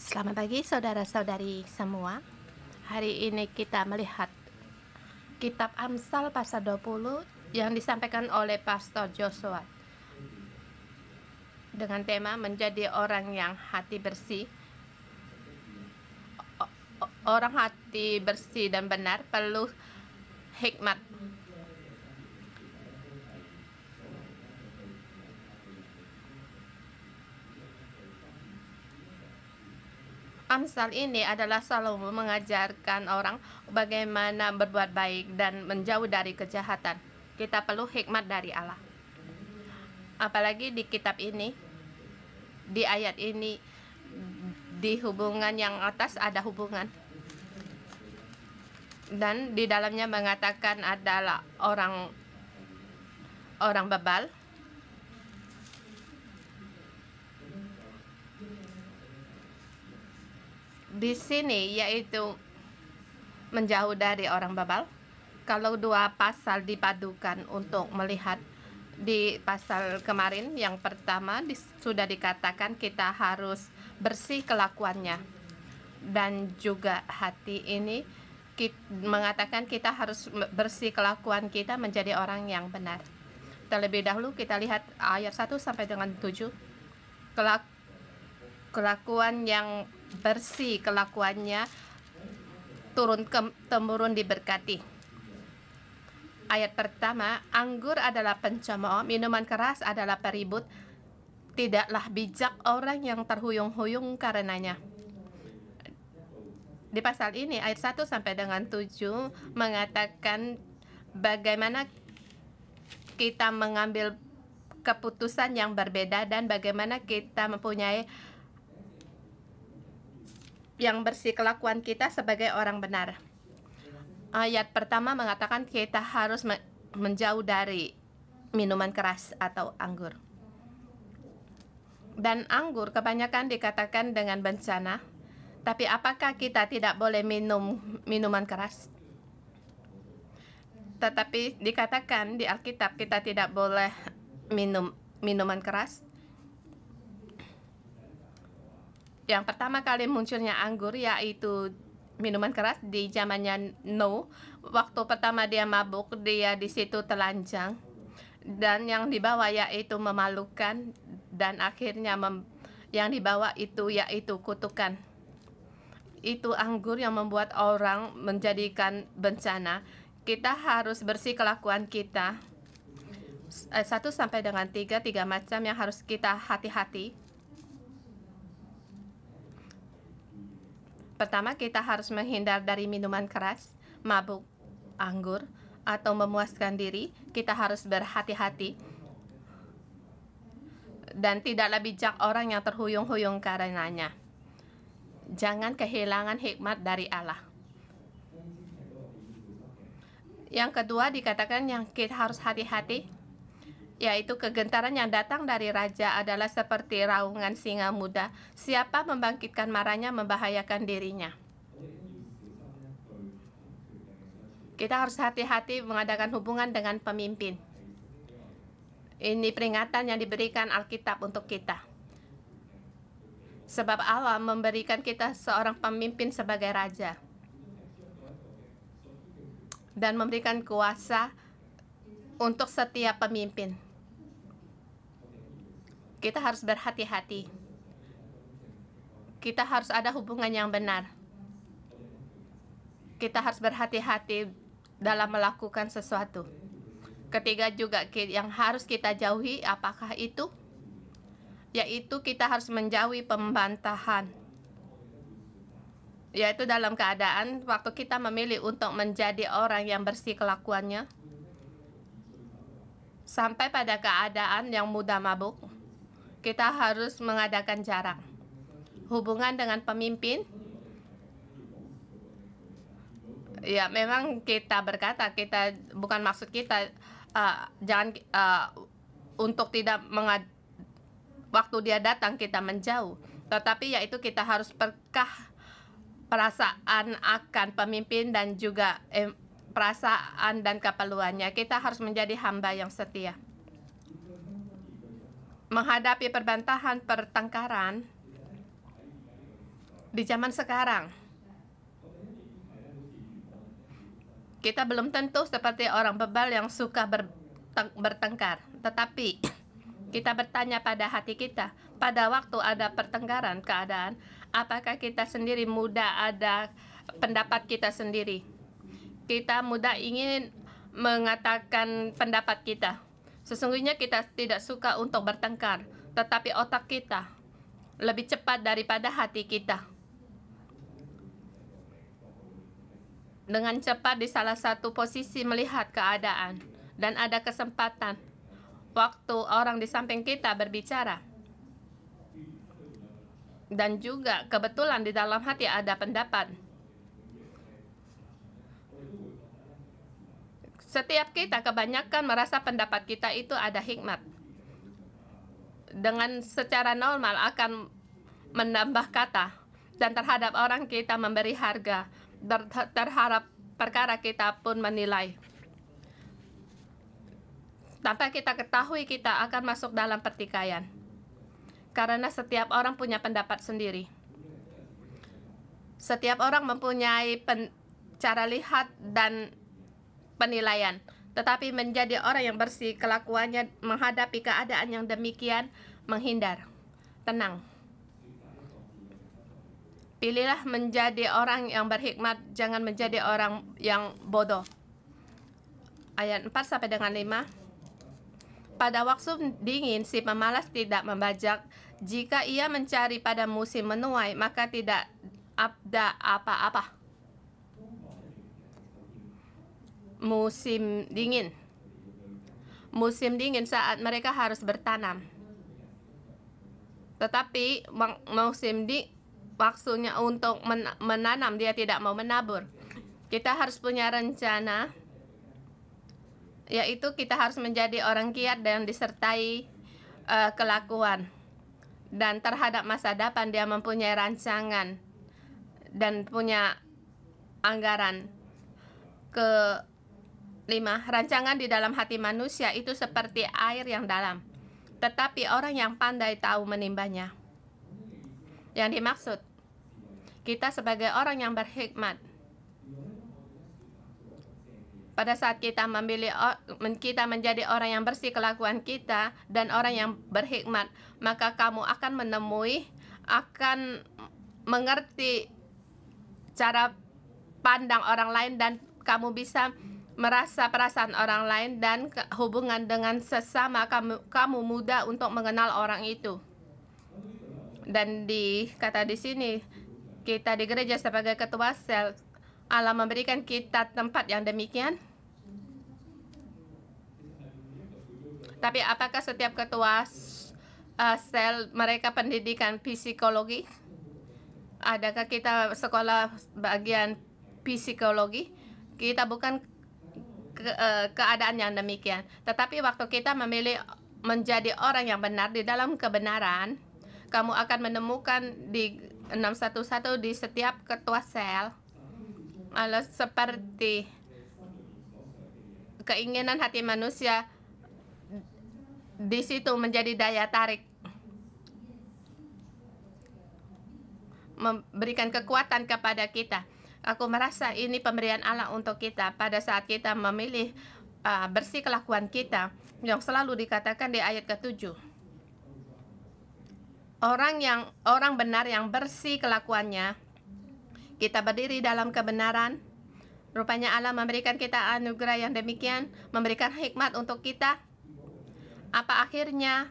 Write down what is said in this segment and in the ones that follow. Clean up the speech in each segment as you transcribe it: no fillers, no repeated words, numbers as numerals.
Selamat pagi saudara-saudari semua. Hari ini kita melihat kitab Amsal pasal 20 yang disampaikan oleh Pastor Joshua dengan tema menjadi orang yang hati bersih. Orang hati bersih dan benar perlu hikmat. Amsal ini adalah Salomo mengajarkan orang bagaimana berbuat baik dan menjauh dari kejahatan. Kita perlu hikmat dari Allah. Apalagi di kitab ini, di ayat ini, di hubungan yang atas ada hubungan. Dan di dalamnya mengatakan adalah orang bebal. Di sini yaitu menjauh dari orang bebal. Kalau dua pasal dipadukan untuk melihat di pasal kemarin yang pertama sudah dikatakan kita harus bersih kelakuannya, dan juga hati ini mengatakan kita harus bersih kelakuan kita menjadi orang yang benar. Terlebih dahulu kita lihat ayat 1 sampai dengan 7. Kelakuan yang bersih, kelakuannya turun-temurun diberkati. Ayat pertama, anggur adalah pencemooh, minuman keras adalah peribut. Tidaklah bijak orang yang terhuyung-huyung karenanya. Di pasal ini ayat 1 sampai dengan 7 mengatakan bagaimana kita mengambil keputusan yang berbeda dan bagaimana kita mempunyai yang bersih kelakuan kita sebagai orang benar. Ayat pertama mengatakan kita harus menjauh dari minuman keras atau anggur. Dan anggur kebanyakan dikatakan dengan bencana. Tapi apakah kita tidak boleh minum minuman keras? Tetapi dikatakan di Alkitab kita tidak boleh minum minuman keras. Yang pertama kali munculnya anggur yaitu minuman keras di zamannya Nuh. Waktu pertama dia mabuk, dia di situ telanjang, dan yang dibawa yaitu memalukan, dan akhirnya yang dibawa itu yaitu kutukan. Itu anggur yang membuat orang menjadikan bencana. Kita harus bersih kelakuan kita. 1 sampai dengan 3 macam yang harus kita hati-hati. Pertama, kita harus menghindar dari minuman keras, mabuk, anggur, atau memuaskan diri. Kita harus berhati-hati. Dan tidaklah bijak orang yang terhuyung-huyung karenanya. Jangan kehilangan hikmat dari Allah. Yang kedua dikatakan yang kita harus hati-hati, yaitu kegentaran yang datang dari raja adalah seperti raungan singa muda. Siapa membangkitkan marahnya membahayakan dirinya. Kita harus hati-hati mengadakan hubungan dengan pemimpin. Ini peringatan yang diberikan Alkitab untuk kita. Sebab Allah memberikan kita seorang pemimpin sebagai raja dan memberikan kuasa untuk setiap pemimpin. Kita harus berhati-hati. Kita harus ada hubungan yang benar. Kita harus berhati-hati dalam melakukan sesuatu. Ketiga juga yang harus kita jauhi, apakah itu? Yaitu kita harus menjauhi pembantahan. Yaitu dalam keadaan waktu kita memilih untuk menjadi orang yang bersih kelakuannya, sampai pada keadaan yang mudah mabuk, kita harus mengadakan jarak. Hubungan dengan pemimpin, ya memang kita berkata, kita bukan maksud kita jangan untuk tidak waktu dia datang kita menjauh, tetapi yaitu kita harus pekah perasaan akan pemimpin dan juga perasaan dan keperluannya. Kita harus menjadi hamba yang setia. Menghadapi perbantahan pertengkaran, Di zaman sekarang, kita belum tentu seperti orang bebal yang suka bertengkar, tetapi kita bertanya pada hati kita, pada waktu ada pertengkaran keadaan, apakah kita sendiri mudah ada pendapat kita sendiri? Kita mudah ingin mengatakan pendapat kita. Sesungguhnya kita tidak suka untuk bertengkar, tetapi otak kita lebih cepat daripada hati kita. Dengan cepat di salah satu posisi melihat keadaan, dan ada kesempatan waktu orang di samping kita berbicara. Dan juga kebetulan di dalam hati ada pendapat. Setiap kita kebanyakan merasa pendapat kita itu ada hikmat. Dengan secara normal akan menambah kata, dan terhadap orang kita memberi harga, terhadap perkara kita pun menilai. Tanpa kita ketahui, kita akan masuk dalam pertikaian. Karena setiap orang punya pendapat sendiri. Setiap orang mempunyai cara lihat dan penilaian. Tetapi menjadi orang yang bersih kelakuannya menghadapi keadaan yang demikian, menghindar, tenang. Pilihlah menjadi orang yang berhikmat, jangan menjadi orang yang bodoh. Ayat 4 sampai dengan 5. Pada waktu dingin, si pemalas tidak membajak. Jika ia mencari pada musim menuai, maka tidak ada apa-apa. Musim dingin. Musim dingin saat mereka harus bertanam. Tetapi musim waktunya untuk menanam, dia tidak mau menabur. Kita harus punya rencana, yaitu kita harus menjadi orang giat dan disertai kelakuan. Dan terhadap masa depan dia mempunyai rancangan dan punya anggaran. Kelima, rancangan di dalam hati manusia itu seperti air yang dalam, tetapi orang yang pandai tahu menimbanya. Yang dimaksud, kita sebagai orang yang berhikmat, pada saat kita menjadi orang yang bersih kelakuan kita dan orang yang berhikmat, maka kamu akan akan mengerti cara pandang orang lain, dan kamu bisa merasa perasaan orang lain dan hubungan dengan sesama kamu mudah untuk mengenal orang itu. Dan kata di sini, kita di gereja sebagai ketua sel, Allah memberikan kita tempat yang demikian. Tapi apakah setiap ketua sel mereka pendidikan psikologi? Adakah kita sekolah bagian psikologi? Kita bukan keadaan yang demikian. Tetapi waktu kita memilih menjadi orang yang benar di dalam kebenaran, kamu akan menemukan di 611 di setiap ketua sel, seperti keinginan hati manusia di situ menjadi daya tarik, memberikan kekuatan kepada kita. Aku merasa ini pemberian Allah untuk kita pada saat kita memilih bersih kelakuan kita, yang selalu dikatakan di ayat ke-7. Orang benar yang bersih kelakuannya, kita berdiri dalam kebenaran. Rupanya Allah memberikan kita anugerah yang demikian, memberikan hikmat untuk kita. Apa akhirnya?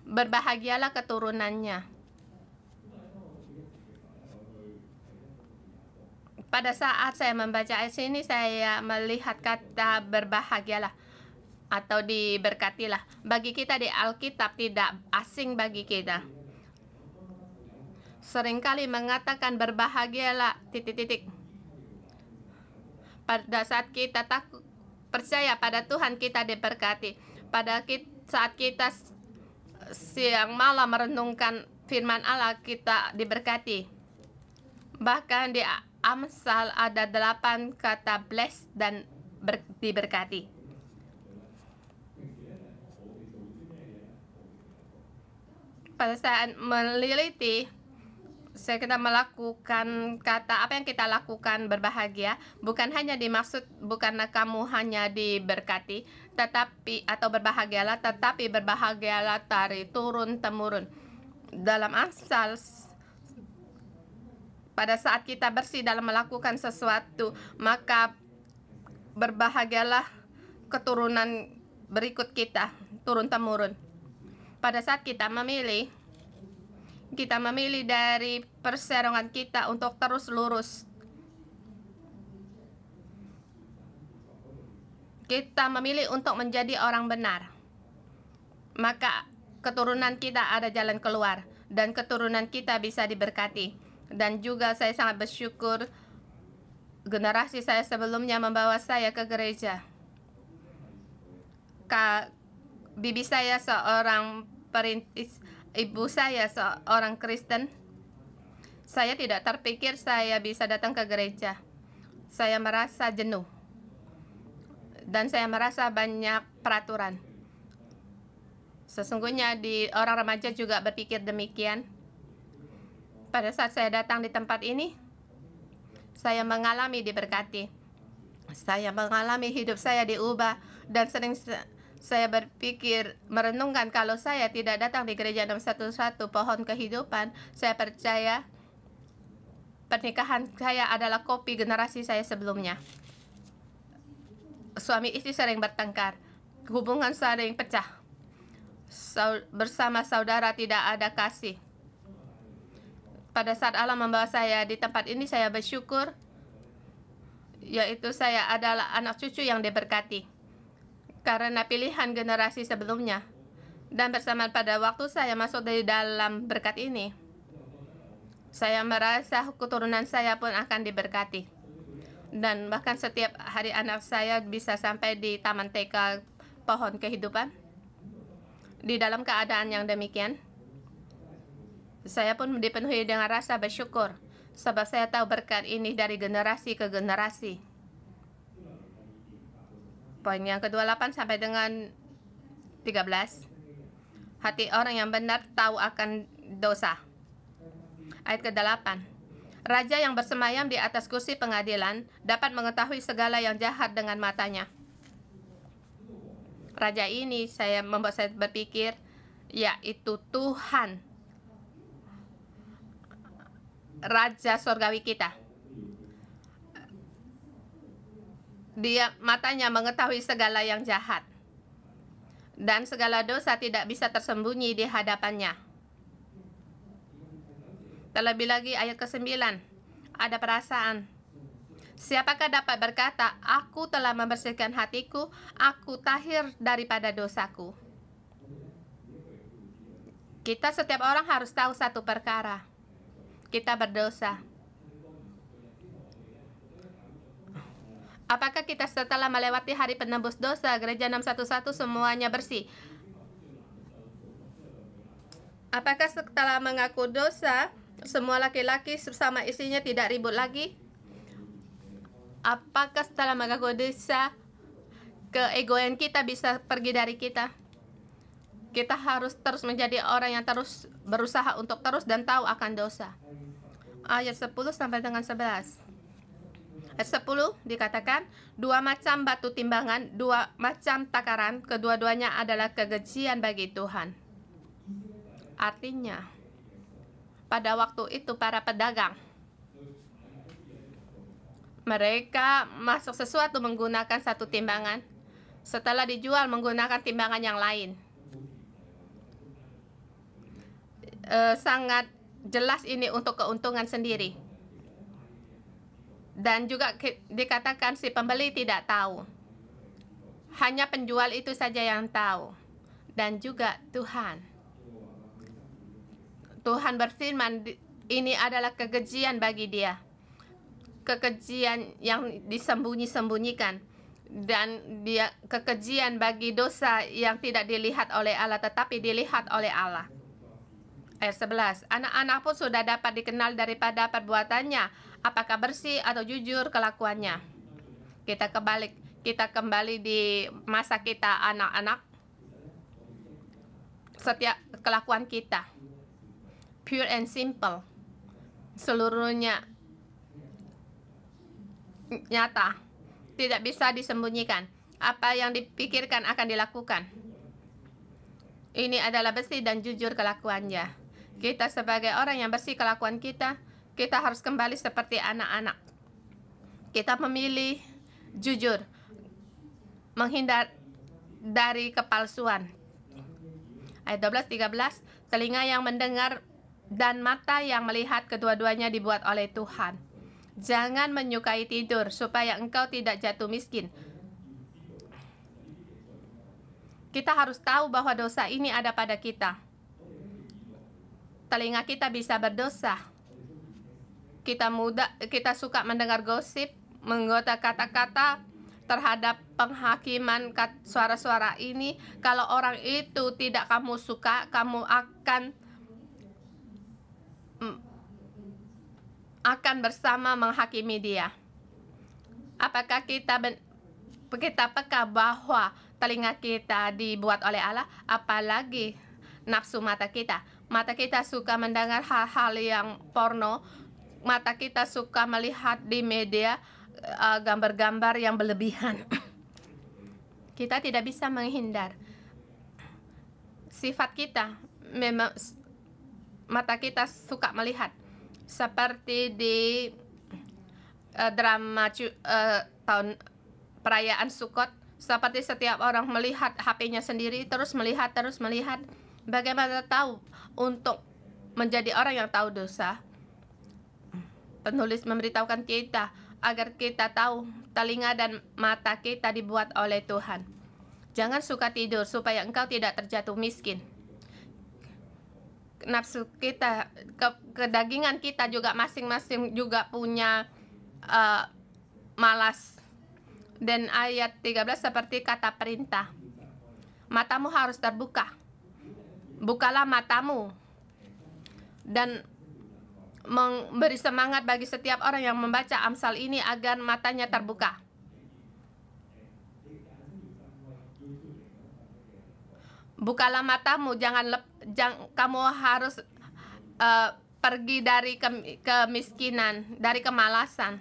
Berbahagialah keturunannya. Pada saat saya membaca ayat ini, saya melihat kata berbahagialah atau diberkatilah. Bagi kita di Alkitab tidak asing bagi kita. Seringkali mengatakan berbahagialah ... Pada saat kita percaya pada Tuhan, kita diberkati. Pada saat kita siang malam merenungkan firman Allah, kita diberkati. Bahkan di Amsal ada 8 kata bless dan diberkati. Pada saat meneliti kita melakukan kata apa yang kita lakukan berbahagia bukan hanya dimaksud bukanlah kamu hanya diberkati tetapi atau berbahagialah tetapi berbahagialah dari turun temurun. Dalam Amsal, pada saat kita bersih dalam melakukan sesuatu, maka berbahagialah keturunan berikut kita, turun temurun. Pada saat kita memilih dari perserongan kita untuk terus lurus. Kita memilih untuk menjadi orang benar. Maka keturunan kita ada jalan keluar dan keturunan kita bisa diberkati. Dan juga saya sangat bersyukur generasi saya sebelumnya membawa saya ke gereja. Bibi saya seorang perintis, ibu saya seorang Kristen. Saya tidak terpikir saya bisa datang ke gereja. Saya merasa jenuh. Dan saya merasa banyak peraturan. Sesungguhnya orang remaja juga berpikir demikian. Pada saat saya datang di tempat ini, saya mengalami diberkati. Saya mengalami hidup saya diubah. Dan sering saya berpikir, merenungkan kalau saya tidak datang di gereja 611 pohon kehidupan, saya percaya pernikahan saya adalah kopi generasi saya sebelumnya. Suami istri sering bertengkar, hubungan sering pecah. Bersama saudara tidak ada kasih. Pada saat Allah membawa saya di tempat ini, saya bersyukur, yaitu saya adalah anak cucu yang diberkati karena pilihan generasi sebelumnya. Dan bersamaan pada waktu saya masuk di dalam berkat ini, saya merasa keturunan saya pun akan diberkati. Dan bahkan setiap hari anak saya bisa sampai di taman TK pohon kehidupan. Di dalam keadaan yang demikian, saya pun dipenuhi dengan rasa bersyukur sebab saya tahu berkat ini dari generasi ke generasi. Poin yang ke-28 sampai dengan 13. Hati orang yang benar tahu akan dosa. Ayat ke-8. Raja yang bersemayam di atas kursi pengadilan dapat mengetahui segala yang jahat dengan matanya. Raja ini membuat saya berpikir, yaitu Tuhan, Raja Surgawi kita. Dia matanya mengetahui segala yang jahat. Dan segala dosa tidak bisa tersembunyi di hadapannya. Terlebih lagi ayat ke-9. Ada perasaan. Siapakah dapat berkata, aku telah membersihkan hatiku, aku tahir daripada dosaku. Kita setiap orang harus tahu satu perkara. Kita berdosa. Apakah kita setelah melewati hari penebus dosa, gereja 611 semuanya bersih? Apakah setelah mengaku dosa, semua laki-laki bersama istrinya tidak ribut lagi? Apakah setelah mengaku dosa, keegoan kita bisa pergi dari kita? Kita harus terus menjadi orang yang terus berusaha untuk terus dan tahu akan dosa. Ayat 10 sampai dengan 11. Ayat 10 dikatakan, dua macam batu timbangan, dua macam takaran, kedua-duanya adalah kekejian bagi Tuhan. Artinya, pada waktu itu para pedagang, mereka masuk sesuatu menggunakan satu timbangan, setelah dijual menggunakan timbangan yang lain. Sangat jelas ini untuk keuntungan sendiri. Dan juga dikatakan si pembeli tidak tahu. Hanya penjual itu saja yang tahu. Dan juga Tuhan. Tuhan berfirman, ini adalah kekejian bagi dia. Kekejian yang disembunyi-sembunyikan. Dan dia kekejian bagi dosa yang tidak dilihat oleh Allah, tetapi dilihat oleh Allah. Ayat 11. Anak-anak pun sudah dapat dikenal daripada perbuatannya, apakah bersih atau jujur kelakuannya. Kita kembali di masa kita anak-anak. Setiap kelakuan kita pure and simple, seluruhnya nyata, tidak bisa disembunyikan. Apa yang dipikirkan akan dilakukan. Ini adalah bersih dan jujur kelakuannya. Kita sebagai orang yang bersih kelakuan kita harus kembali seperti anak-anak. Kita memilih jujur, menghindar dari kepalsuan. Ayat 12-13, telinga yang mendengar dan mata yang melihat, kedua-duanya dibuat oleh Tuhan. Jangan menyukai tidur supaya engkau tidak jatuh miskin. Kita harus tahu bahwa dosa ini ada pada kita. Telinga kita bisa berdosa. Kita suka mendengar gosip, menggoda kata-kata terhadap penghakiman suara-suara ini. Kalau orang itu tidak kamu suka, kamu akan bersama menghakimi dia. Apakah kita peka bahwa telinga kita dibuat oleh Allah? Apalagi nafsu mata kita. Mata kita suka mendengar hal-hal yang porno. Mata kita suka melihat di media gambar-gambar yang berlebihan. Kita tidak bisa menghindar. Sifat kita memang mata kita suka melihat. Seperti di drama tahun perayaan Sukot, seperti setiap orang melihat HP-nya sendiri, terus melihat. Bagaimana tahu untuk menjadi orang yang tahu dosa? Penulis memberitahukan kita agar kita tahu telinga dan mata kita dibuat oleh Tuhan. Jangan suka tidur supaya engkau tidak terjatuh miskin. Nafsu kita, kedagingan kita juga masing-masing juga punya malas. Dan ayat 13 seperti kata perintah. Matamu harus terbuka. Bukalah matamu. Dan memberi semangat bagi setiap orang yang membaca Amsal ini agar matanya terbuka. Bukalah matamu, jangan kamu harus pergi dari kemiskinan, dari kemalasan.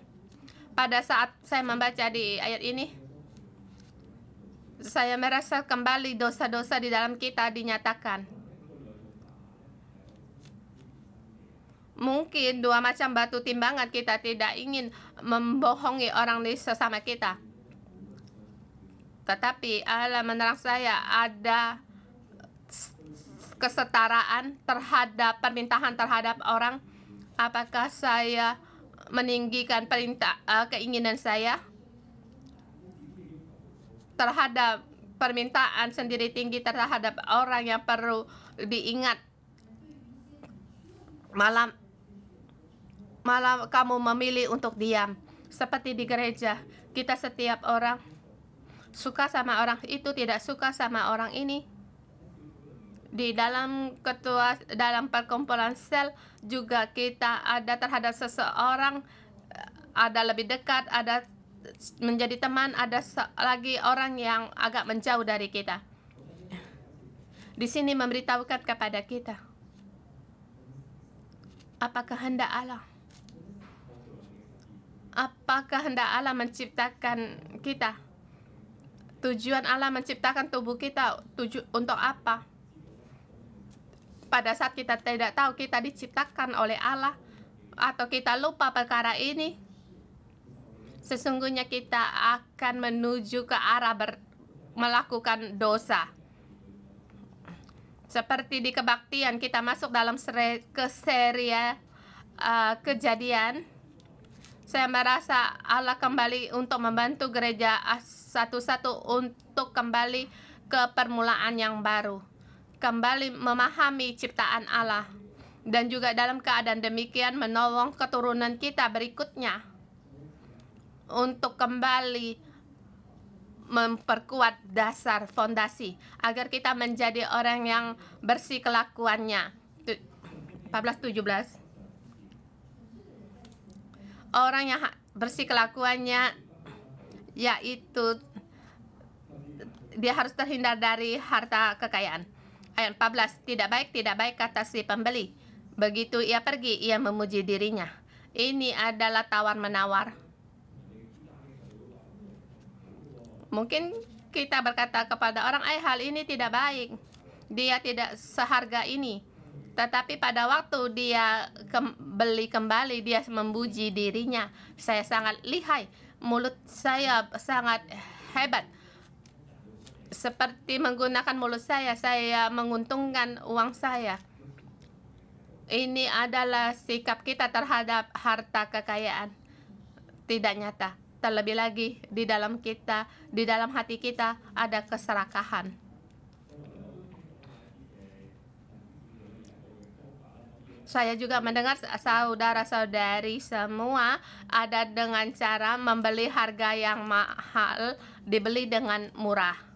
Pada saat saya membaca di ayat ini, saya merasa kembali dosa-dosa di dalam kita dinyatakan. Mungkin dua macam batu timbangan, kita tidak ingin membohongi orang di sesama kita. Tetapi Allah menerang saya ada kesetaraan terhadap permintaan terhadap orang. Apakah saya meninggikan keinginan saya terhadap permintaan sendiri tinggi terhadap orang yang perlu diingat? Malam kamu memilih untuk diam. Seperti di gereja, kita setiap orang suka sama orang itu, tidak suka sama orang ini. Di dalam perkumpulan sel juga kita ada terhadap seseorang, ada lebih dekat, ada menjadi teman, ada lagi orang yang agak menjauh dari kita. Di sini memberitahukan kepada kita apa kehendak Allah. Apa kehendak Allah menciptakan kita? Tujuan Allah menciptakan tubuh kita untuk apa? Pada saat kita tidak tahu kita diciptakan oleh Allah, atau kita lupa perkara ini, sesungguhnya kita akan menuju ke arah melakukan dosa. Seperti di kebaktian, kita masuk dalam serial Kejadian. Saya merasa Allah kembali untuk membantu gereja satu-satu untuk kembali ke permulaan yang baru, kembali memahami ciptaan Allah, dan juga dalam keadaan demikian menolong keturunan kita berikutnya untuk kembali memperkuat dasar fondasi agar kita menjadi orang yang bersih kelakuannya. 14-17. Orang yang bersih kelakuannya, yaitu dia harus terhindar dari harta kekayaan. Ayat 14, tidak baik kata si pembeli Begitu ia pergi, ia memuji dirinya. Ini adalah tawar-menawar. Mungkin kita berkata kepada orang, hal ini tidak baik. Dia tidak seharga ini. Tetapi pada waktu dia beli kembali, dia memuji dirinya. Saya sangat lihai. Mulut saya sangat hebat. Seperti menggunakan mulut saya menguntungkan uang saya. Ini adalah sikap kita terhadap harta kekayaan. Tidak nyata. Terlebih lagi di dalam hati kita ada keserakahan. Saya juga mendengar saudara-saudari semua ada dengan cara membeli harga yang mahal, dibeli dengan murah.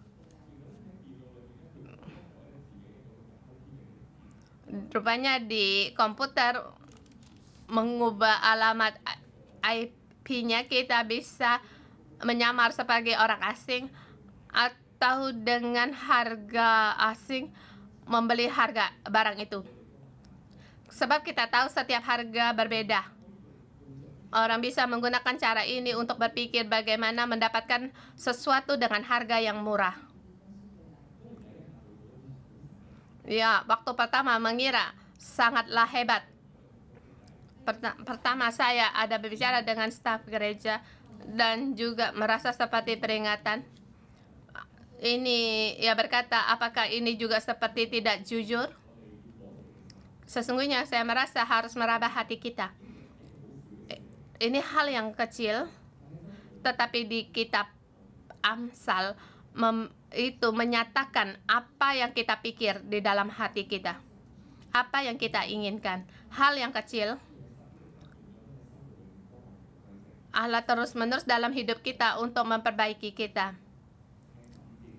Rupanya di komputer mengubah alamat IP-nya, kita bisa menyamar sebagai orang asing atau dengan harga asing membeli harga barang itu. Sebab kita tahu setiap harga berbeda. Orang bisa menggunakan cara ini untuk berpikir bagaimana mendapatkan sesuatu dengan harga yang murah. Ya, waktu pertama mengira sangatlah hebat. Pertama saya ada berbicara dengan staf gereja dan juga merasa seperti peringatan. Ini ia berkata, apakah ini juga seperti tidak jujur? Sesungguhnya saya merasa harus meraba hati kita. Ini hal yang kecil, tetapi di kitab Amsal itu menyatakan apa yang kita pikir di dalam hati kita, apa yang kita inginkan. Hal yang kecil, Allah terus-menerus dalam hidup kita untuk memperbaiki kita.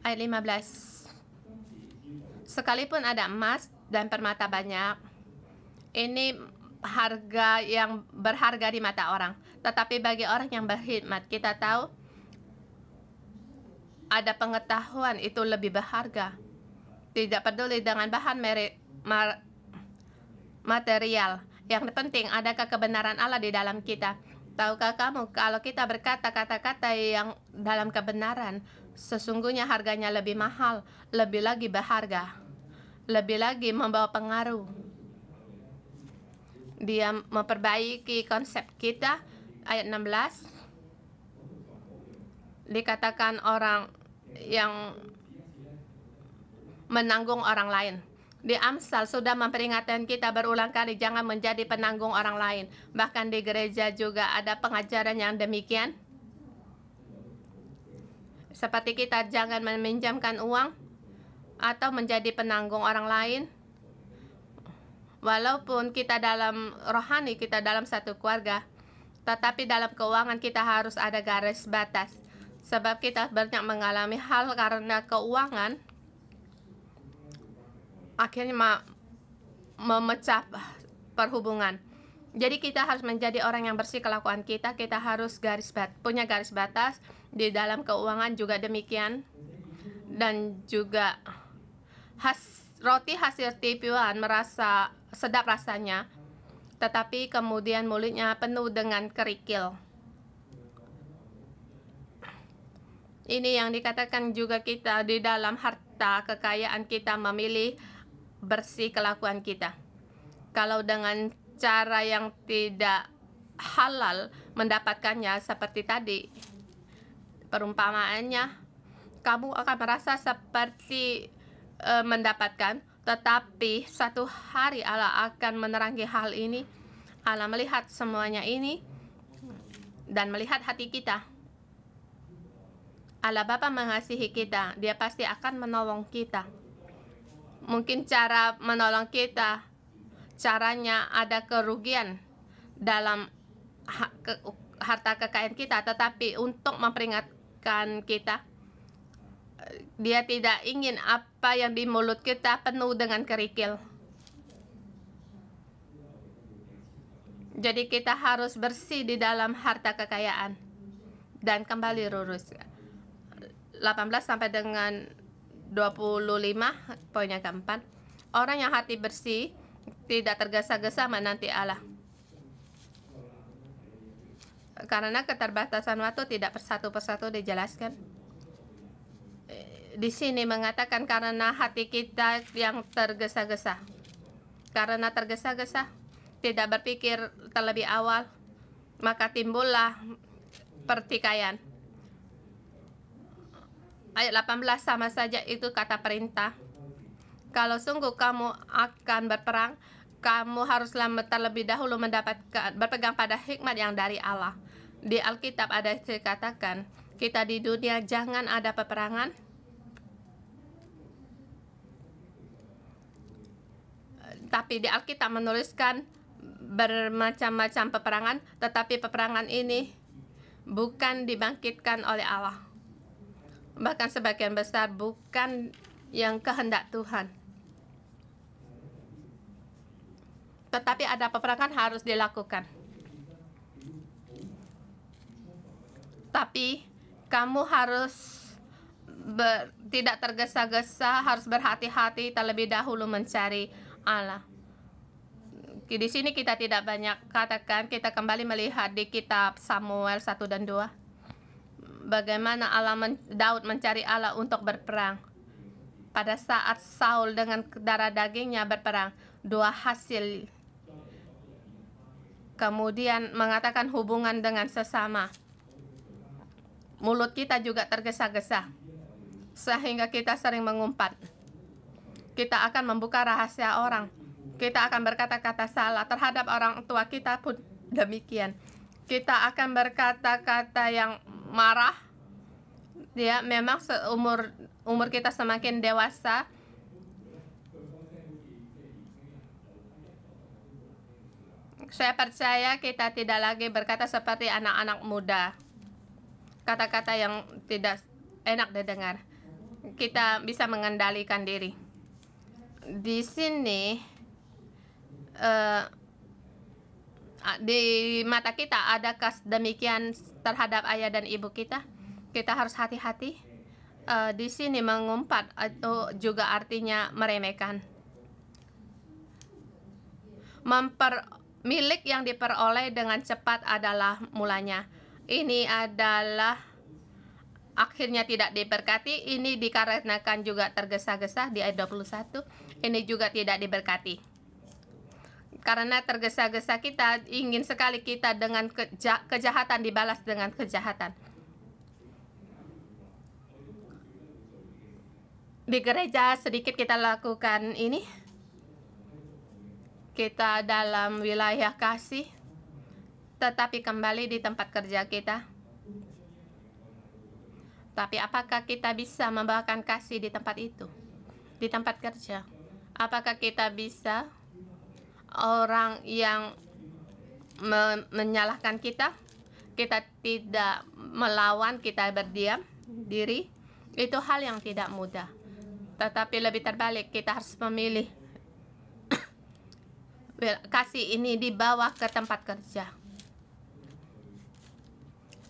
Ayat 15. Sekalipun ada emas dan permata banyak, ini harga yang berharga di mata orang. Tetapi bagi orang yang berkhidmat, kita tahu ada pengetahuan itu lebih berharga. Tidak peduli dengan bahan material. Yang penting adakah kebenaran Allah di dalam kita. Tahukah kamu kalau kita berkata kata-kata yang dalam kebenaran, sesungguhnya harganya lebih mahal, lebih lagi berharga, lebih lagi membawa pengaruh. Dia memperbaiki konsep kita. Ayat 16 dikatakan orang yang menanggung orang lain. Di Amsal sudah memperingatkan kita berulang kali jangan menjadi penanggung orang lain. Bahkan di gereja juga ada pengajaran yang demikian. Seperti kita jangan meminjamkan uang atau menjadi penanggung orang lain. Walaupun kita dalam rohani, kita dalam satu keluarga, tetapi dalam keuangan kita harus ada garis batas. Sebab kita banyak mengalami hal karena keuangan akhirnya memecah perhubungan. Jadi kita harus menjadi orang yang bersih kelakuan kita. Kita harus punya garis batas. Di dalam keuangan juga demikian. Dan juga roti hasil tipuan merasa sedap rasanya, tetapi kemudian mulutnya penuh dengan kerikil. Ini yang dikatakan juga kita di dalam harta kekayaan kita memilih bersih kelakuan kita. Kalau dengan cara yang tidak halal mendapatkannya seperti tadi perumpamaannya, kamu akan merasa seperti mendapatkan, tetapi satu hari Allah akan menerangi hal ini. Allah melihat semuanya ini dan melihat hati kita. Allah Bapa mengasihi kita, Dia pasti akan menolong kita. Mungkin cara menolong kita, caranya ada kerugian dalam harta kekayaan kita, tetapi untuk memperingatkan kita, Dia tidak ingin apa yang di mulut kita penuh dengan kerikil. Jadi kita harus bersih di dalam harta kekayaan. Dan kembali lurus 18 sampai dengan 25, poinnya keempat. Orang yang hati bersih tidak tergesa-gesa menanti Allah. Karena keterbatasan waktu tidak persatu-persatu dijelaskan. Di sini mengatakan karena hati kita yang tergesa-gesa. Karena tergesa-gesa, tidak berpikir terlebih awal, maka timbullah pertikaian. Ayat 18 sama saja itu kata perintah. Kalau sungguh kamu akan berperang, kamu haruslah terlebih dahulu berpegang pada hikmat yang dari Allah. Di Alkitab ada dikatakan, kita di dunia jangan ada peperangan. Tapi di Alkitab menuliskan bermacam-macam peperangan, tetapi peperangan ini bukan dibangkitkan oleh Allah. Bahkan sebagian besar bukan yang kehendak Tuhan. Tetapi ada peperangan harus dilakukan. Tapi kamu harus tidak tergesa-gesa, harus berhati-hati terlebih dahulu mencari Allah. Di sini kita tidak banyak katakan, kita kembali melihat di kitab Samuel 1 dan 2. Bagaimana Daud mencari Allah untuk berperang. Pada saat Saul dengan darah dagingnya berperang, dua hasil. Kemudian mengatakan hubungan dengan sesama. Mulut kita juga tergesa-gesa, sehingga kita sering mengumpat. Kita akan membuka rahasia orang. Kita akan berkata-kata salah terhadap orang tua kita pun demikian. Kita akan berkata-kata yang marah. Ya, memang umur kita semakin dewasa, saya percaya kita tidak lagi berkata seperti anak-anak muda. Kata-kata yang tidak enak didengar. Kita bisa mengendalikan diri. Di sini di mata kita adakah demikian terhadap ayah dan ibu kita? Kita harus hati-hati. Di sini mengumpat itu juga artinya meremehkan. Milik yang diperoleh dengan cepat adalah mulanya. Ini adalah akhirnya tidak diberkati. Ini dikarenakan juga tergesa-gesa di ayat 21. Ini juga tidak diberkati. Karena tergesa-gesa kita ingin sekali kita dengan kejahatan dibalas dengan kejahatan. Di gereja sedikit kita lakukan ini. Kita dalam wilayah kasih, tetapi kembali di tempat kerja kita. Tapi apakah kita bisa membawakan kasih di tempat itu? Di tempat kerja. Apakah kita bisa orang yang menyalahkan kita tidak melawan, kita berdiam diri? Itu hal yang tidak mudah. Tetapi lebih terbalik, kita harus memilih kasih ini dibawa ke tempat kerja.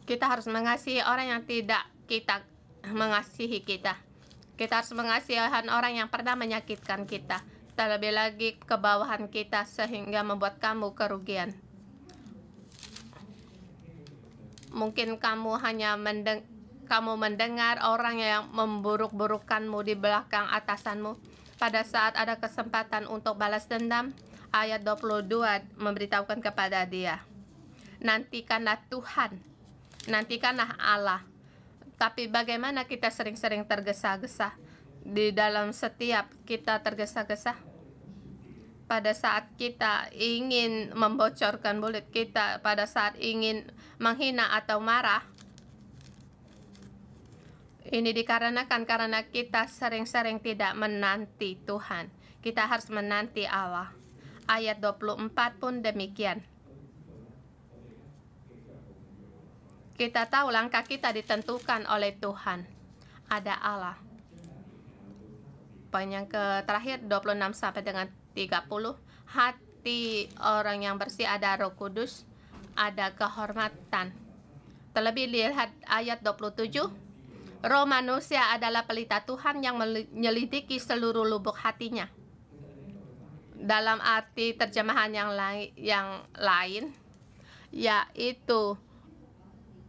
Kita harus mengasihi orang yang tidak kita mengasihi kita. Kita harus mengasihi orang yang pernah menyakitkan kita. Terlebih lagi kebawahan kita sehingga membuat kamu kerugian. Mungkin kamu hanya mendengar orang yang memburuk-burukkanmu di belakang atasanmu. Pada saat ada kesempatan untuk balas dendam, ayat 22 memberitahukan kepada dia, nantikanlah Tuhan, nantikanlah Allah. Tapi bagaimana kita sering-sering tergesa-gesa? Di dalam setiap kita tergesa-gesa, pada saat kita ingin membocorkan mulut kita, pada saat ingin menghina atau marah, ini dikarenakan karena kita sering-sering tidak menanti Tuhan. Kita harus menanti Allah. Ayat 24 pun demikian. Kita tahu langkah kita ditentukan oleh Tuhan. Ada Allah. Poin yang terakhir 26 sampai dengan 30. Hati orang yang bersih ada Roh Kudus, ada kehormatan. Terlebih lihat ayat 27. Roh manusia adalah pelita Tuhan yang menyelidiki seluruh lubuk hatinya. dalam arti terjemahan yang lain, yaitu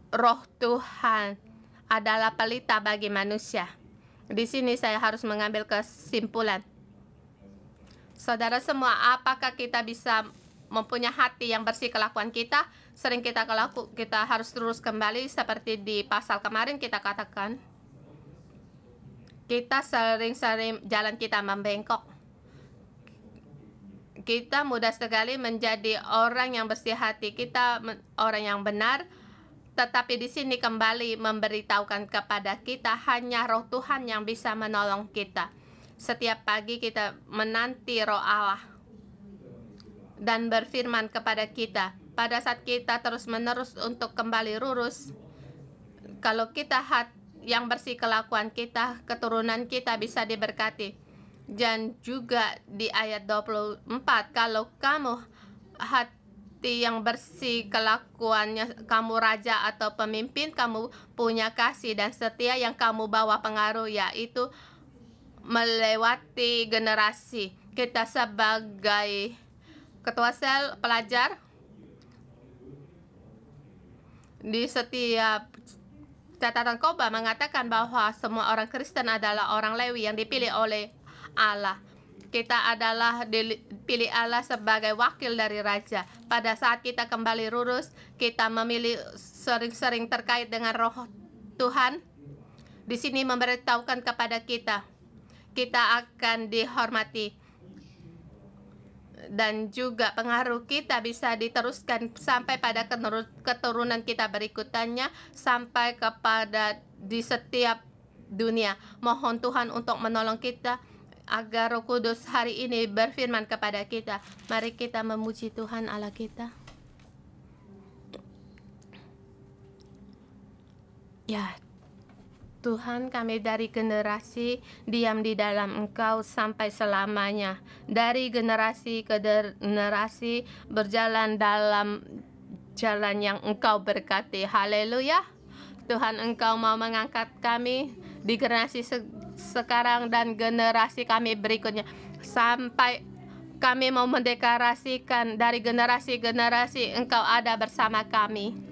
Roh Tuhan adalah pelita bagi manusia. Di sini saya harus mengambil kesimpulan. Saudara semua, apakah kita bisa mempunyai hati yang bersih kelakuan kita? Sering kita harus terus kembali seperti di pasal kemarin kita katakan. Kita sering-sering jalan kita membengkok. Kita mudah sekali menjadi orang yang bersih hati. Kita orang yang benar. Tetapi di sini kembali memberitahukan kepada kita hanya Roh Tuhan yang bisa menolong kita. Setiap pagi kita menanti Roh Allah dan berfirman kepada kita. Pada saat kita terus-menerus untuk kembali lurus, kalau kita yang bersih kelakuan kita, keturunan kita bisa diberkati. Dan juga di ayat 24, kalau kamu hati yang bersih kelakuannya, kamu raja atau pemimpin, kamu punya kasih dan setia yang kamu bawa pengaruh, yaitu melewati generasi. Kita sebagai ketua sel pelajar di setiap catatan khotbah mengatakan bahwa semua orang Kristen adalah orang Lewi yang dipilih oleh Allah. Kita adalah dipilih Allah sebagai wakil dari Raja. Pada saat kita kembali lurus, kita memilih sering-sering terkait dengan Roh Tuhan. Di sini memberitahukan kepada kita akan dihormati. Dan juga pengaruh kita bisa diteruskan sampai pada keturunan kita berikutnya, sampai kepada di setiap dunia. Mohon Tuhan untuk menolong kita agar Roh Kudus hari ini berfirman kepada kita. Mari kita memuji Tuhan Allah kita. Ya Tuhan, kami dari generasi diam di dalam Engkau sampai selamanya. Dari generasi ke generasi berjalan dalam jalan yang Engkau berkati. Haleluya. Tuhan, Engkau mau mengangkat kami di generasi sekarang dan generasi kami berikutnya. Sampai kami mau mendeklarasikan dari generasi-generasi Engkau ada bersama kami.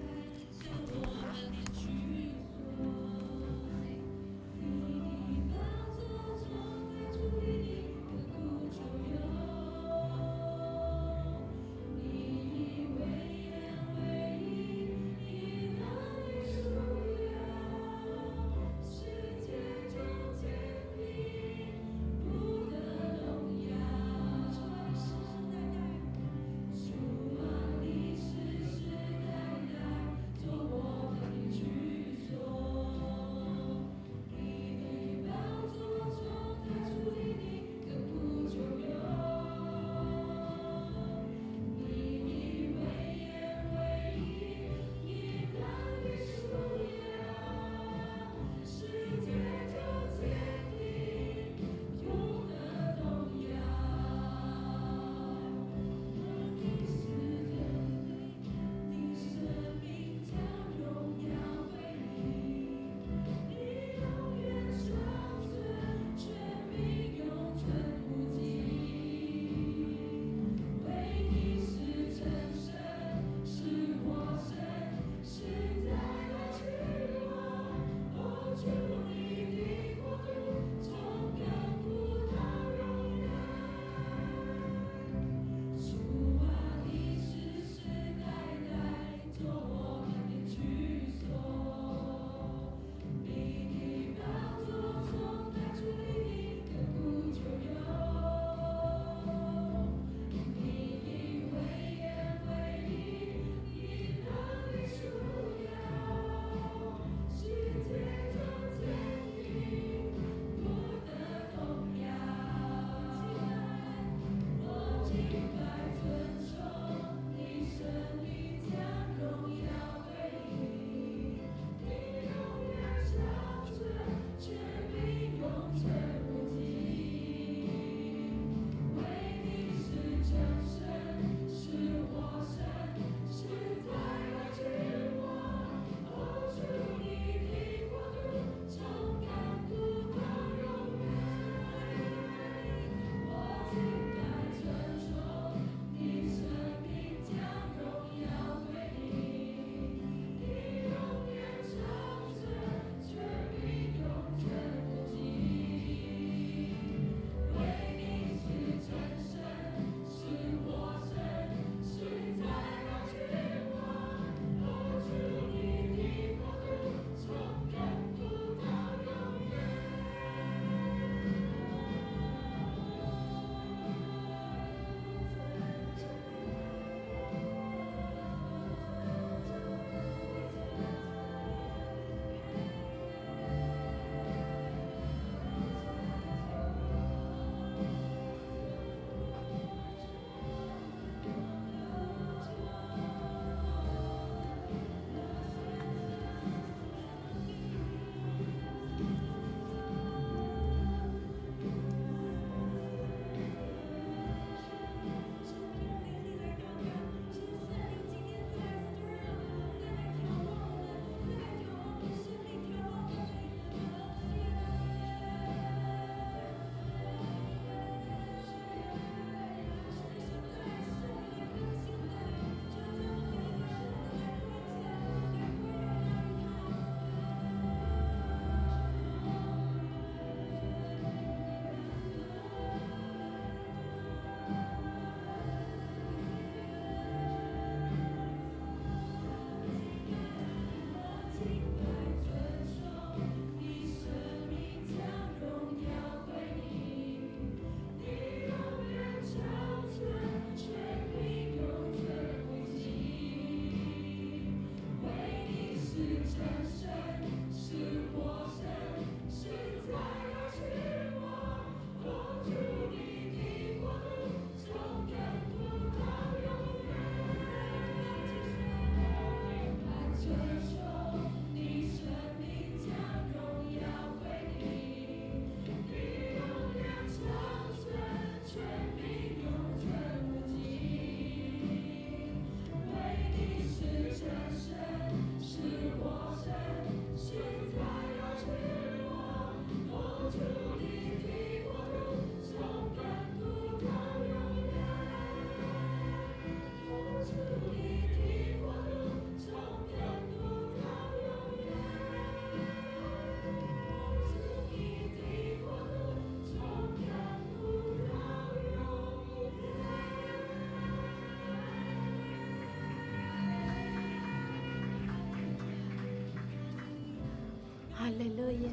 Haleluya.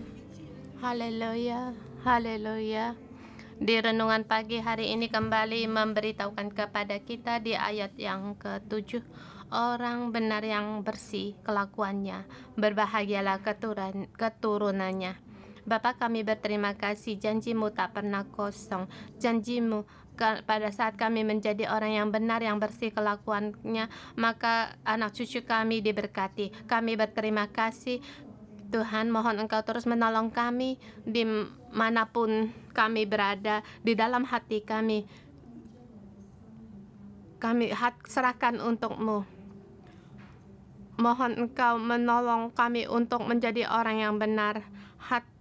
Haleluya. Haleluya. Di renungan pagi hari ini kembali memberitahukan kepada kita di ayat yang ke-7, orang benar yang bersih kelakuannya, berbahagialah keturunannya. Bapa, kami berterima kasih, janjimu tak pernah kosong. Janjimu pada saat kami menjadi orang yang benar yang bersih kelakuannya, maka anak cucu kami diberkati. Kami berterima kasih Tuhan, mohon Engkau terus menolong kami dimanapun kami berada, di dalam hati kami. Kami serahkan untuk-Mu. Mohon Engkau menolong kami untuk menjadi orang yang benar,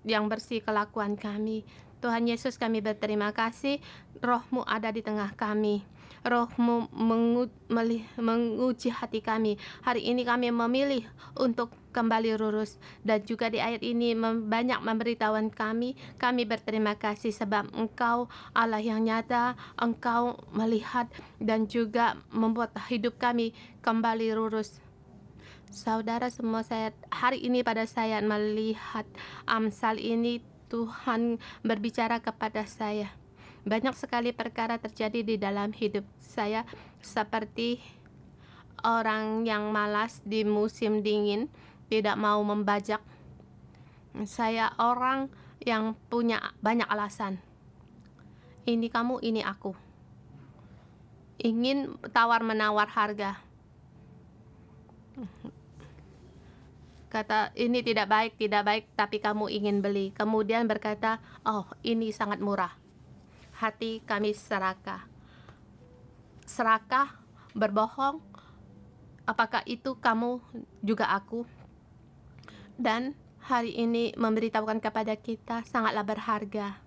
yang bersih kelakuan kami. Tuhan Yesus, kami berterima kasih, Roh-Mu ada di tengah kami. Roh-Mu menguji hati kami. Hari ini kami memilih untuk kembali lurus. Dan juga di ayat ini banyak memberitahukan kami berterima kasih sebab Engkau Allah yang nyata, Engkau melihat dan juga membuat hidup kami kembali lurus. Saudara semua, hari ini pada saya melihat Amsal ini, Tuhan berbicara kepada saya. Banyak sekali perkara terjadi di dalam hidup saya, seperti orang yang malas di musim dingin, tidak mau membajak. Saya orang yang punya banyak alasan. Ini kamu, ini aku. Ingin tawar-menawar harga. Kata ini tidak baik, tapi kamu ingin beli. Kemudian berkata, oh ini sangat murah. Hati kami serakah, berbohong. Apakah itu kamu juga aku? Dan hari ini memberitahukan kepada kita sangatlah berharga.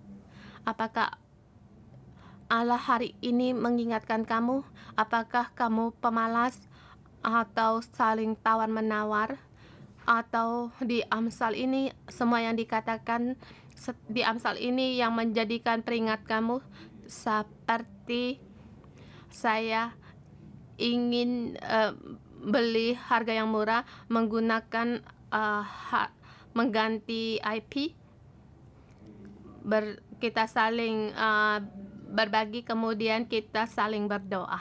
Apakah Allah hari ini mengingatkan kamu? Apakah kamu pemalas atau saling tawar-menawar? Atau di Amsal ini semua yang dikatakan di Amsal ini yang menjadikan peringat kamu, seperti saya ingin beli harga yang murah menggunakan mengganti IP, kita saling berbagi, kemudian kita saling berdoa.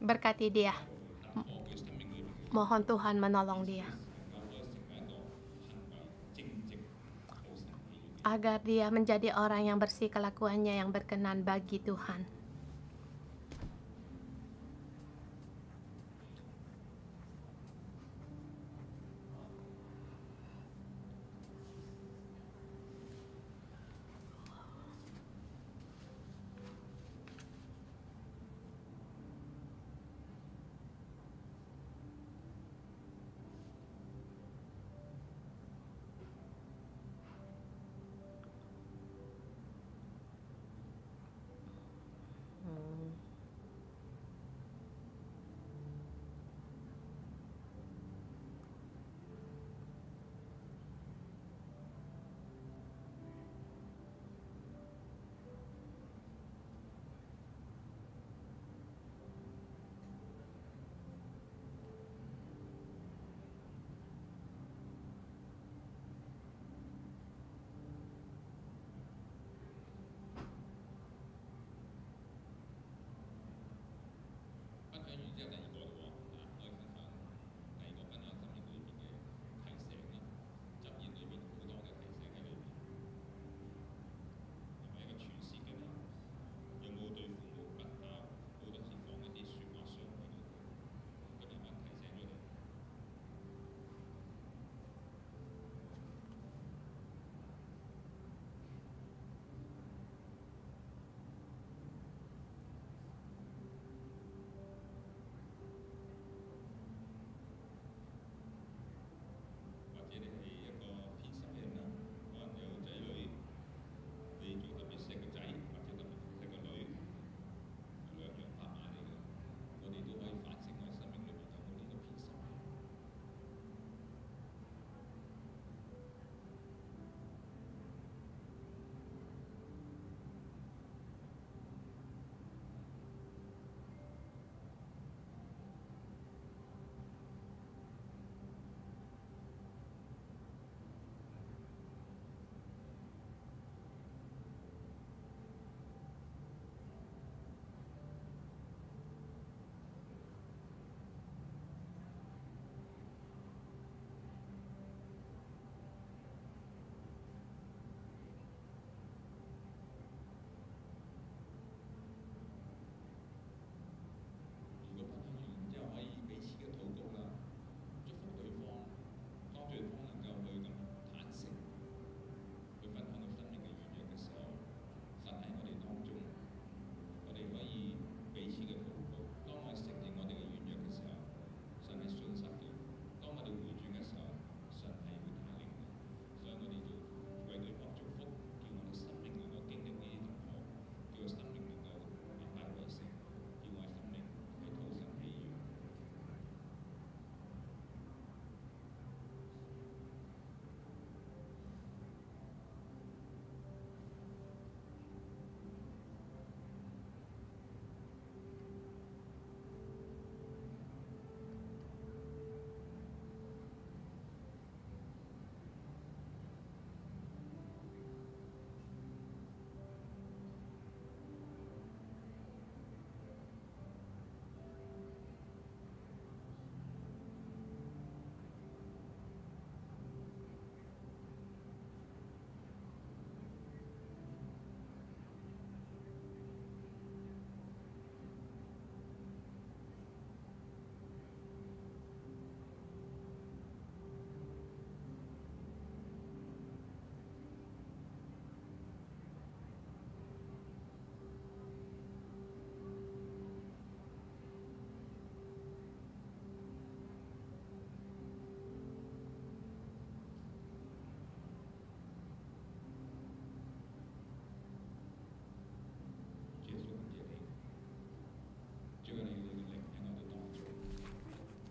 Berkati dia. Mohon Tuhan menolong dia agar dia menjadi orang yang bersih kelakuannya, yang berkenan bagi Tuhan.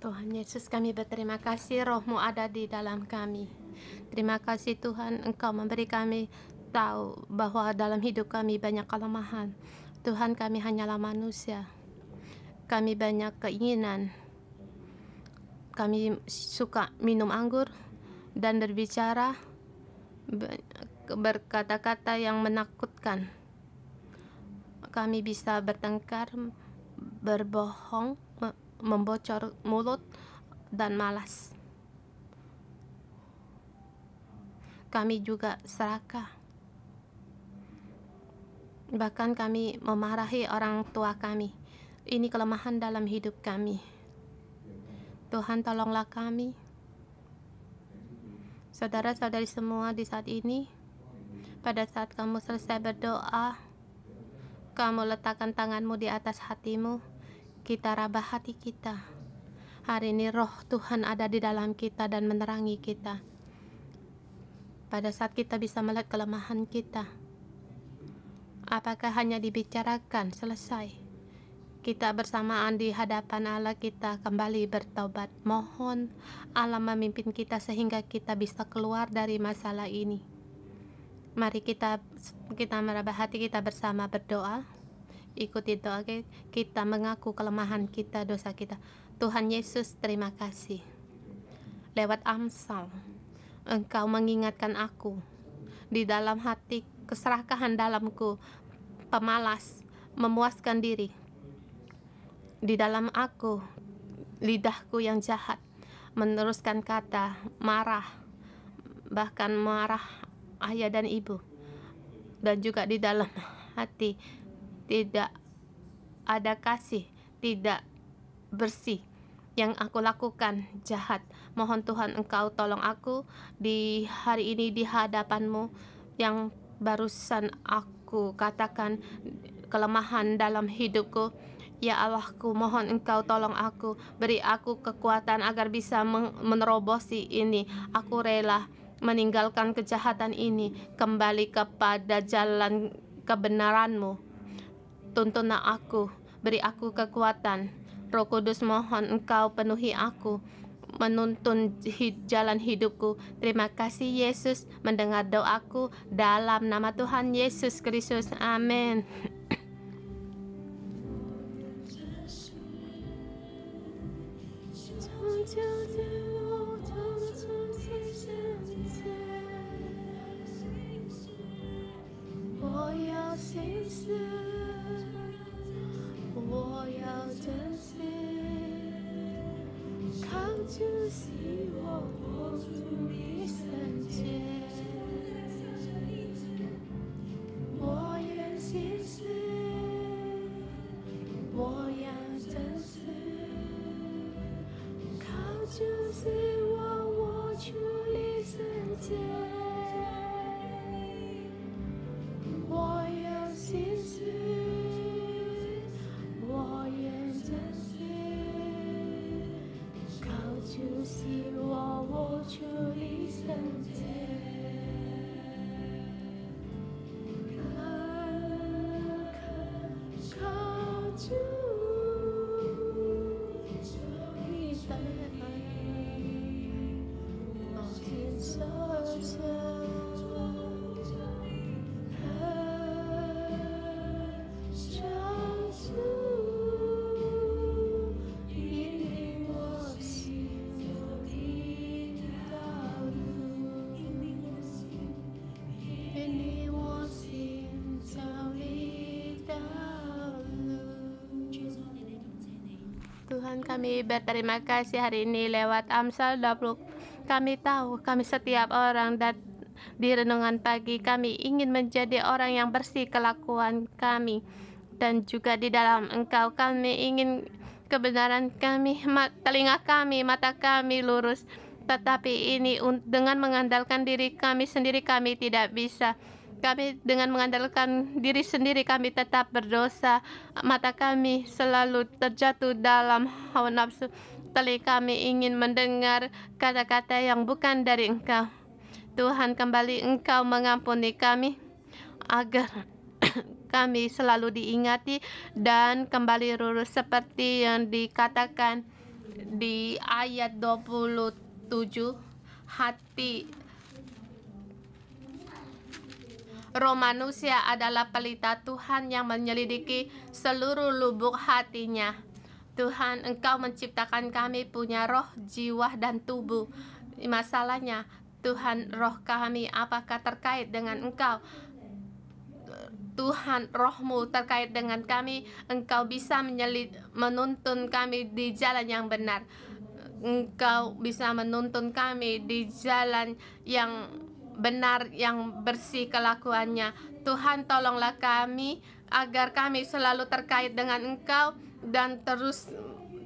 Tuhan Yesus, kami berterima kasih Roh-Mu ada di dalam kami. Terima kasih Tuhan, Engkau memberi kami tahu bahwa dalam hidup kami banyak kelemahan. Tuhan, kami hanyalah manusia. Kami banyak keinginan. Kami suka minum anggur dan berbicara berkata-kata yang menakutkan. Kami bisa bertengkar, berbohong, membocor mulut, dan malas. Kami juga serakah. Bahkan kami memarahi orang tua kami. Ini kelemahan dalam hidup kami. Tuhan, tolonglah kami. Saudara-saudari semua di saat ini, pada saat kamu selesai berdoa, kamu letakkan tanganmu di atas hatimu, kita rabah hati kita. Hari ini roh Tuhan ada di dalam kita dan menerangi kita. Pada saat kita bisa melihat kelemahan kita, apakah hanya dibicarakan selesai? Kita bersamaan di hadapan Allah, kita kembali bertobat. Mohon Allah memimpin kita sehingga kita bisa keluar dari masalah ini. Mari kita meraba hati kita bersama berdoa. Ikuti doa kita, mengaku kelemahan kita, dosa kita. Tuhan Yesus, terima kasih. Lewat Amsal, Engkau mengingatkan aku. Di dalam hati keserakahan dalamku, pemalas, memuaskan diri. Di dalam aku, lidahku yang jahat, meneruskan kata, marah, bahkan marah ayah dan ibu. Dan juga di dalam hati tidak ada kasih, tidak bersih. Yang aku lakukan jahat. Mohon Tuhan Engkau tolong aku di hari ini di hadapan-Mu yang barusan aku katakan kelemahan dalam hidupku. Ya Allahku, mohon Engkau tolong aku, beri aku kekuatan agar bisa menerobosi ini. Aku rela meninggalkan kejahatan ini, kembali kepada jalan kebenaran-Mu. Tuntunlah aku, beri aku kekuatan. Roh Kudus, mohon Engkau penuhi aku, menuntun jalan hidupku. Terima kasih Yesus, mendengar doaku dalam nama Tuhan Yesus Kristus. Amin. Tuhan, kami berterima kasih hari ini lewat Amsal 20. Kami tahu, kami setiap orang di renungan pagi, kami ingin menjadi orang yang bersih kelakuan kami. Dan juga di dalam Engkau, kami ingin kebenaran kami, telinga kami, mata kami lurus. Tetapi ini dengan mengandalkan diri kami sendiri, kami tidak bisa. Kami dengan mengandalkan diri sendiri kami tetap berdosa. Mata kami selalu terjatuh dalam hawa nafsu. Telinga kami ingin mendengar kata-kata yang bukan dari Engkau. Tuhan, kembali Engkau mengampuni kami agar kami selalu diingati dan kembali lurus seperti yang dikatakan di ayat 27, hati roh manusia adalah pelita Tuhan yang menyelidiki seluruh lubuk hatinya. Tuhan, Engkau menciptakan kami punya roh, jiwa, dan tubuh. Masalahnya, Tuhan, roh kami apakah terkait dengan Engkau? Tuhan, roh-Mu terkait dengan kami, Engkau bisa menuntun kami di jalan yang benar. Engkau bisa menuntun kami di jalan yang benar, yang bersih kelakuannya. Tuhan, tolonglah kami agar kami selalu terkait dengan Engkau dan terus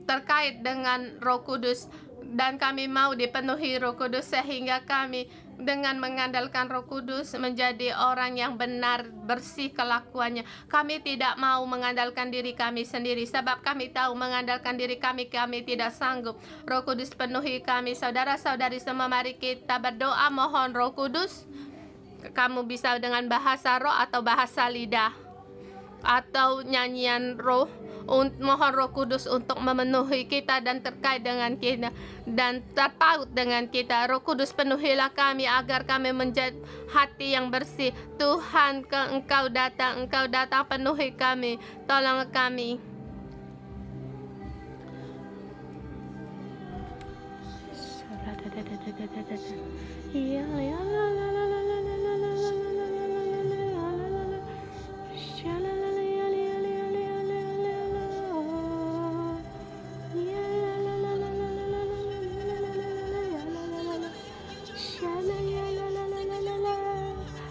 terkait dengan Roh Kudus. Dan kami mau dipenuhi Roh Kudus sehingga kami dengan mengandalkan Roh Kudus menjadi orang yang benar, bersih kelakuannya. Kami tidak mau mengandalkan diri kami sendiri, sebab kami tahu mengandalkan diri kami tidak sanggup. Roh Kudus penuhi kami. Saudara-saudari semua, mari kita berdoa mohon Roh Kudus. Kamu bisa dengan bahasa roh atau bahasa lidah atau nyanyian roh. Mohon Roh Kudus untuk memenuhi kita dan terkait dengan kita dan terpaut dengan kita. Roh Kudus, penuhilah kami agar kami menjadi hati yang bersih. Tuhan, Engkau datang penuhi kami, tolong kami.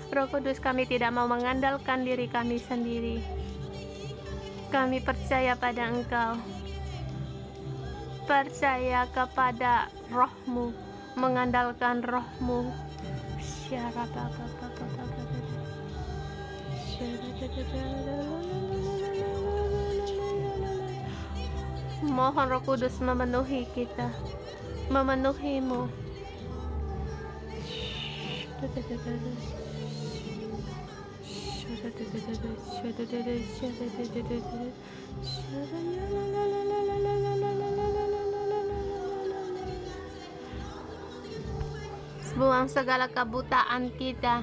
Roh Kudus, kami tidak mau mengandalkan diri kami sendiri. Kami percaya pada Engkau. Percaya kepada Roh-Mu, mengandalkan Roh-Mu. Mohon Roh Kudus memenuhi kita, memenuhi-Mu. Buang segala kebutaan kita.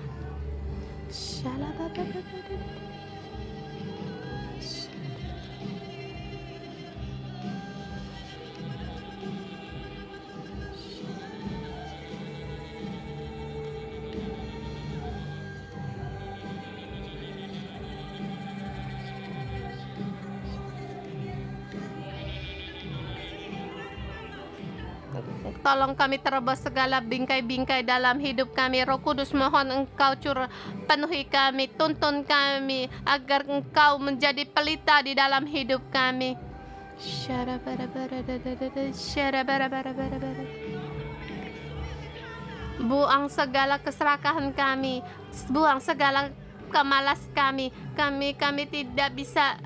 Tolong kami terobos segala bingkai-bingkai dalam hidup kami. Roh Kudus, mohon Engkau penuhi kami, tuntun kami agar Engkau menjadi pelita di dalam hidup kami. Buang segala keserakahan kami, buang segala kemalas kami. Kami tidak bisa,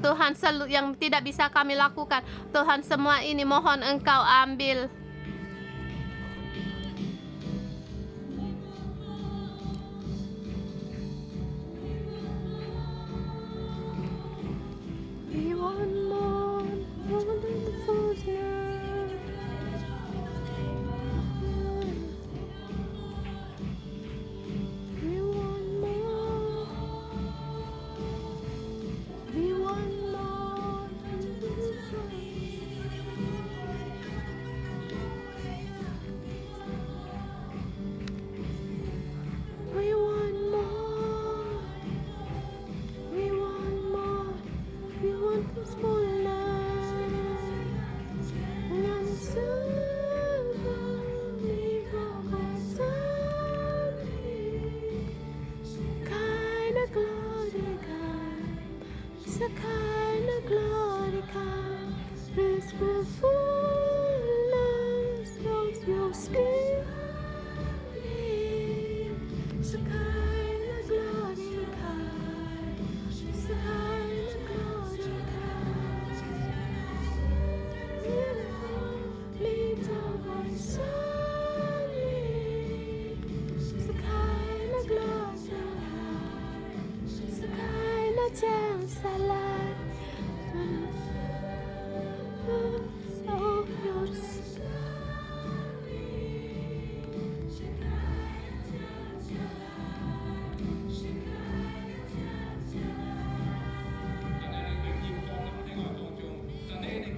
Tuhan, yang tidak bisa kami lakukan. Tuhan, semua ini mohon Engkau ambil.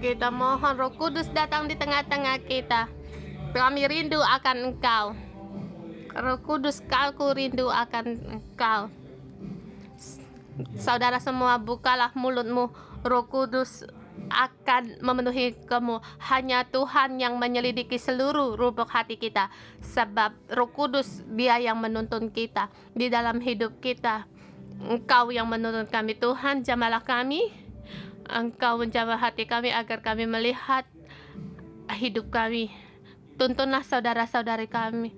Kita mohon Roh Kudus datang di tengah-tengah kita. Kami rindu akan Engkau. Roh Kudus, aku rindu akan Engkau. Saudara semua, bukalah mulutmu. Roh Kudus akan memenuhi kamu. Hanya Tuhan yang menyelidiki seluruh lubuk hati kita. Sebab Roh Kudus, Dia yang menuntun kita di dalam hidup kita. Engkau yang menuntun kami. Tuhan, jamahlah kami. Engkau menjamah hati kami agar kami melihat hidup kami. Tuntunlah saudara-saudari kami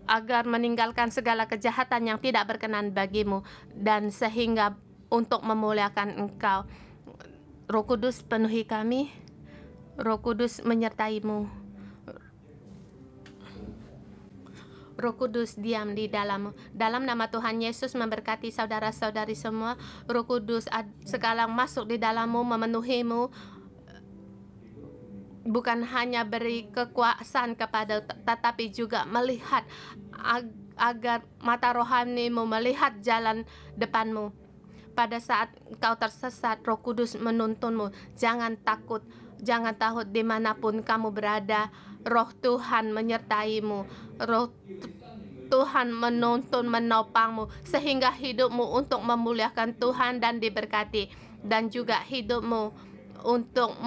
agar meninggalkan segala kejahatan yang tidak berkenan bagimu, dan sehingga untuk memuliakan Engkau. Roh Kudus, penuhi kami. Roh Kudus menyertai-Mu. Roh Kudus diam di dalammu. Dalam nama Tuhan Yesus memberkati saudara-saudari semua. Roh Kudus sekarang masuk di dalammu, memenuhimu. Bukan hanya beri kekuasaan kepada, tetapi juga melihat agar mata rohanimu melihat jalan depanmu. Pada saat kau tersesat, Roh Kudus menuntunmu. Jangan takut dimanapun kamu berada. Roh Tuhan menyertaimu. Roh Tuhan menuntun, menopangmu, sehingga hidupmu untuk memuliakan Tuhan dan diberkati, dan juga hidupmu untuk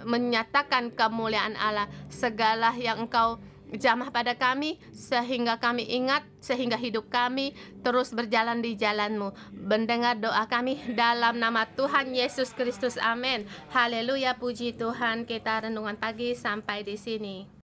menyatakan kemuliaan Allah. Segala yang Engkau jamah pada kami, sehingga kami ingat, sehingga hidup kami terus berjalan di jalan-Mu. Mendengar doa kami dalam nama Tuhan Yesus Kristus. Amin. Haleluya, puji Tuhan. Kita renungan pagi sampai di sini.